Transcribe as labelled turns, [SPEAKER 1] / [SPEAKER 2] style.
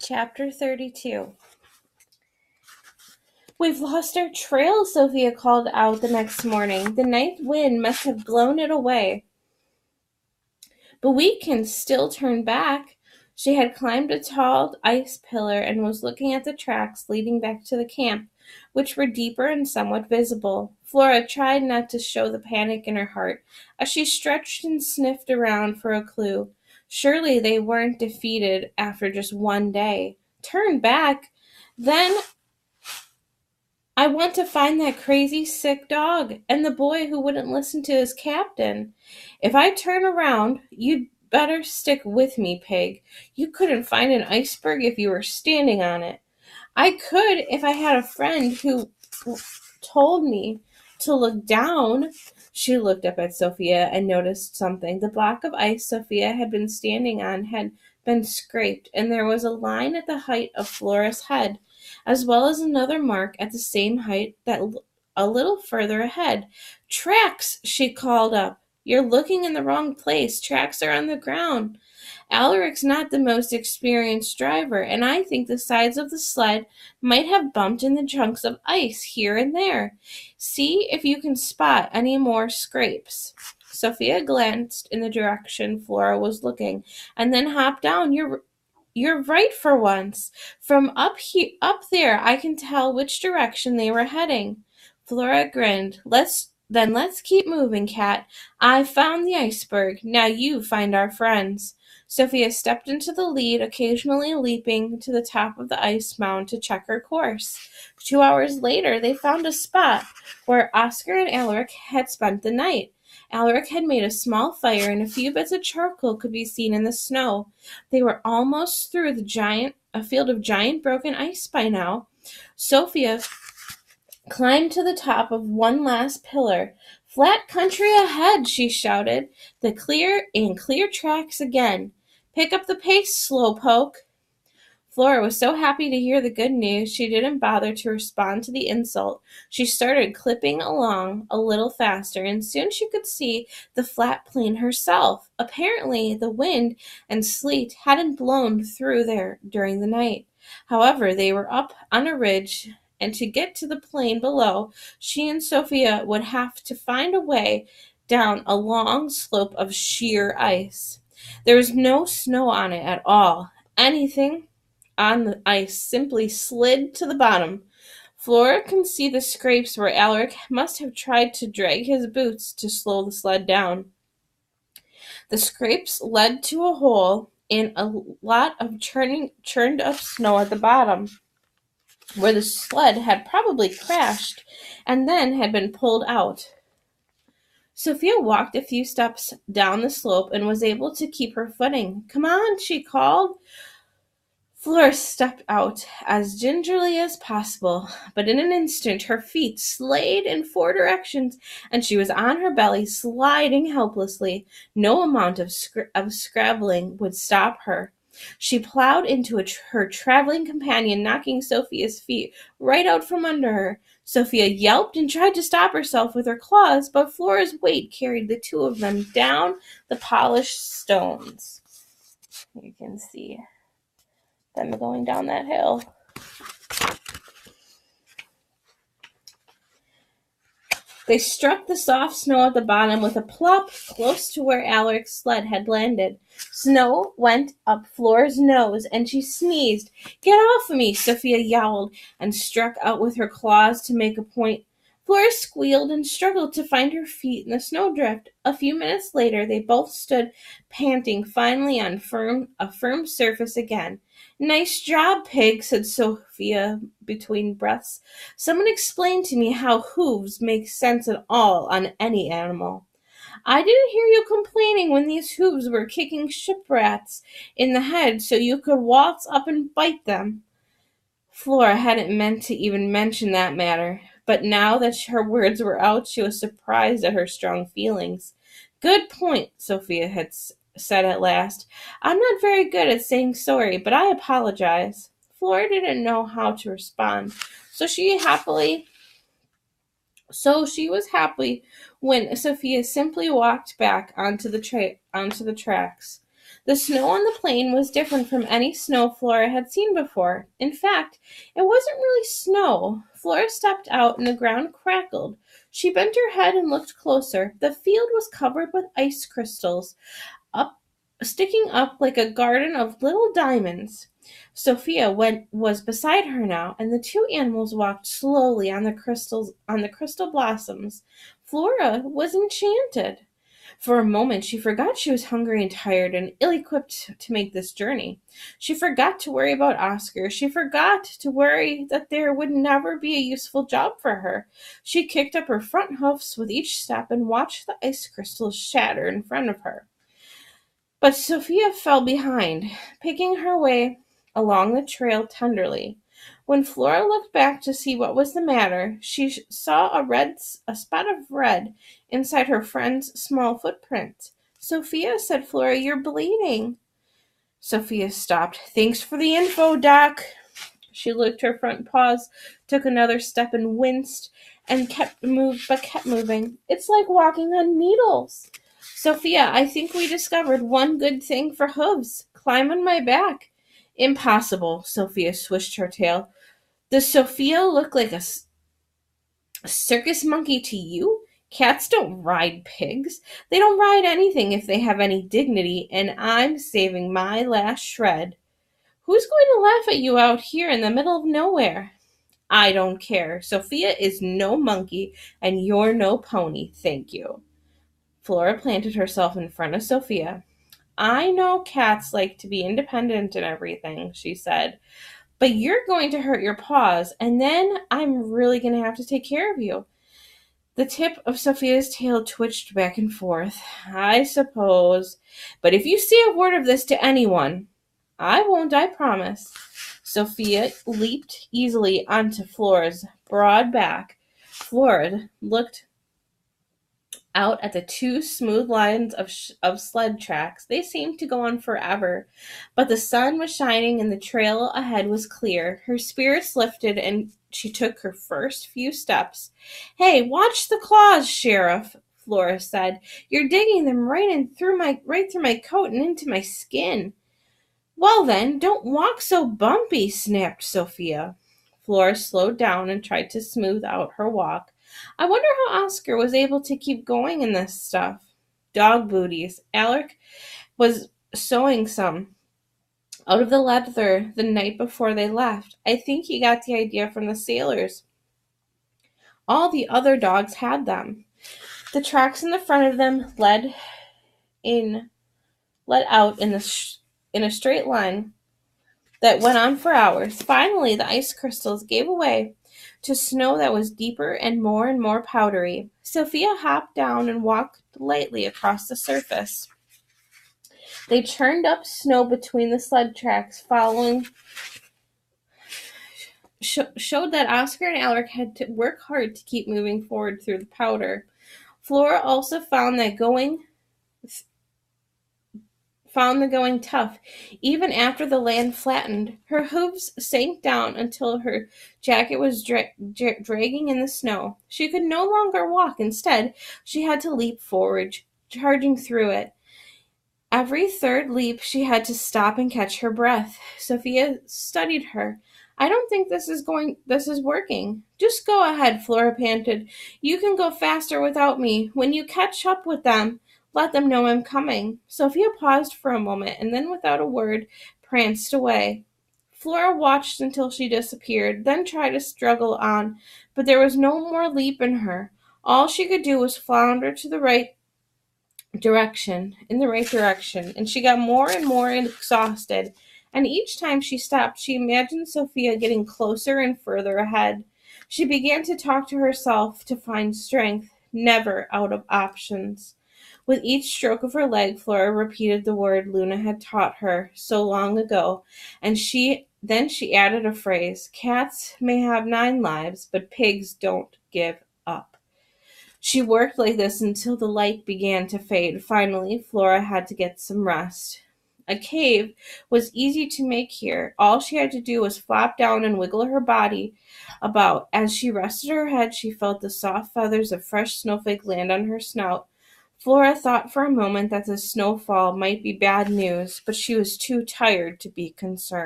[SPEAKER 1] Chapter 32. "We've lost our trail," Sophia called out the next morning. "The night wind must have blown it away. But we can still turn back." She had climbed a tall ice pillar and was looking at the tracks leading back to the camp, which were deeper and somewhat visible. Flora tried not to show the panic in her heart as she stretched and sniffed around for a clue. Surely they weren't defeated after just one day. Turn back? Then I want to find that crazy sick dog and the boy who wouldn't listen to his captain. If I turn around, you'd better stick with me, Pig. You couldn't find an iceberg if you were standing on it. I could if I had a friend who told me to look down. She looked up at Sophia and noticed something. The block of ice Sophia had been standing on had been scraped, and there was a line at the height of Flora's head, as well as another mark at the same height that a little further ahead. "Tracks!" she called up. "You're looking in the wrong place. Tracks are on the ground. Alaric's not the most experienced driver, and I think the sides of the sled might have bumped in the chunks of ice here and there. See if you can spot any more scrapes." Sophia glanced in the direction Flora was looking, and then hopped down. You're right for once. From up there, I can tell which direction they were heading." Flora grinned. Let's keep moving, Cat. I found the iceberg. Now you find our friends." Sophia stepped into the lead, occasionally leaping to the top of the ice mound to check her course. 2 hours later, they found a spot where Oscar and Alaric had spent the night. Alaric had made a small fire, and a few bits of charcoal could be seen in the snow. They were almost through a field of giant broken ice by now. Sophia climbed to the top of one last pillar. "Flat country ahead," she shouted. "The clear tracks again. Pick up the pace, slowpoke." Flora was so happy to hear the good news, she didn't bother to respond to the insult. She started clipping along a little faster, and soon she could see the flat plain herself. Apparently, the wind and sleet hadn't blown through there during the night. However, they were up on a ridge, and to get to the plain below, she and Sophia would have to find a way down a long slope of sheer ice. There was no snow on it at all. Anything on the ice simply slid to the bottom. Flora could see the scrapes where Alaric must have tried to drag his boots to slow the sled down. The scrapes led to a hole in a lot of churned up snow at the bottom, where the sled had probably crashed and then had been pulled out. Sophia walked a few steps down the slope and was able to keep her footing. "Come on," she called. Flora stepped out as gingerly as possible, but in an instant her feet slayed in 4 directions, and she was on her belly, sliding helplessly. No amount of scrabbling would stop her. She plowed into her traveling companion, knocking Sophia's feet right out from under her. Sophia yelped and tried to stop herself with her claws, but Flora's weight carried the two of them down the polished stones. You can see them going down that hill. They struck the soft snow at the bottom with a plop close to where Alaric's sled had landed. Snow went up Flora's nose, and she sneezed. "Get off of me!" Sophia yowled and struck out with her claws to make a point. Flora squealed and struggled to find her feet in the snowdrift. A few minutes later, they both stood panting, finally on a firm surface again. "Nice job, Pig," said Sophia between breaths. "Someone explain to me how hooves make sense at all on any animal." "I didn't hear you complaining when these hooves were kicking ship-rats in the head so you could waltz up and bite them." Flora hadn't meant to even mention that matter, but now that her words were out, she was surprised at her strong feelings. "Good point," Sophia had said at last. "I'm not very good at saying sorry, but I apologize." Flora didn't know how to respond, so she was happy when Sophia simply walked back onto the tracks. The snow on the plain was different from any snow Flora had seen before. In fact, it wasn't really snow. Flora stepped out and the ground crackled. She bent her head and looked closer. The field was covered with ice crystals, up sticking up like a garden of little diamonds. Was beside her now, and the two animals walked slowly on the crystal blossoms. Flora was enchanted. For a moment she forgot she was hungry and tired and ill-equipped to make this journey. She forgot to worry about Oscar. She forgot to worry that there would never be a useful job for her. She kicked up her front hoofs with each step and watched the ice crystals shatter in front of her. But Sophia fell behind, picking her way along the trail tenderly. When Flora looked back to see what was the matter, she saw a spot of red inside her friend's small footprint. "Sophia," said Flora, "you're bleeding." Sophia stopped. "Thanks for the info, Doc." She licked her front paws, took another step and winced, and kept moving. "It's like walking on needles." "Sophia, I think we discovered one good thing for hooves. Climb on my back." "Impossible." Sophia swished her tail. "Does Sophia look like a circus monkey to you? Cats don't ride pigs. They don't ride anything if they have any dignity, and I'm saving my last shred." "Who's going to laugh at you out here in the middle of nowhere?" "I don't care. Sophia is no monkey, and you're no pony, thank you." Flora planted herself in front of Sophia. "I know cats like to be independent and everything," she said, "but you're going to hurt your paws, and then I'm really going to have to take care of you." The tip of Sophia's tail twitched back and forth. "I suppose. But if you say a word of this to anyone—" "I won't, I promise." Sophia leaped easily onto Flora's broad back. Flora looked out at the two smooth lines of sled tracks. They seemed to go on forever, but the sun was shining and the trail ahead was clear. Her spirits lifted and she took her first few steps. "Hey, watch the claws, Sheriff," Flora said. "You're digging them right through my coat and into my skin." "Well then, don't walk so bumpy," snapped Sophia. Flora slowed down and tried to smooth out her walk. "I wonder how Oscar was able to keep going in this stuff." "Dog booties. Alec was sewing some out of the leather the night before they left. I think he got the idea from the sailors. All the other dogs had them." The tracks in the front of them led out in a straight line that went on for hours. Finally, the ice crystals gave way to snow that was deeper and more powdery. Sophia hopped down and walked lightly across the surface. They churned up snow between the sled tracks, showed that Oscar and Alec had to work hard to keep moving forward through the powder. Flora also found the going tough, even after the land flattened. Her hooves sank down until her jacket was dragging in the snow. She could no longer walk. Instead, she had to leap forward, charging through it. Every third leap, she had to stop and catch her breath. Sophia studied her. "I don't think this is working." "Just go ahead," Flora panted. "You can go faster without me. When you catch up with them, let them know I'm coming." Sophia paused for a moment and then, without a word, pranced away. Flora watched until she disappeared, then tried to struggle on, but there was no more leap in her. All she could do was flounder in the right direction, and she got more and more exhausted. And each time she stopped, she imagined Sophia getting closer and further ahead. She began to talk to herself to find strength, never out of options. With each stroke of her leg, Flora repeated the word Luna had taught her so long ago, and then she added a phrase: "Cats may have 9 lives, but pigs don't give up." She worked like this until the light began to fade. Finally, Flora had to get some rest. A cave was easy to make here. All she had to do was flop down and wiggle her body about. As she rested her head, she felt the soft feathers of fresh snowflake land on her snout. Flora thought for a moment that the snowfall might be bad news, but she was too tired to be concerned.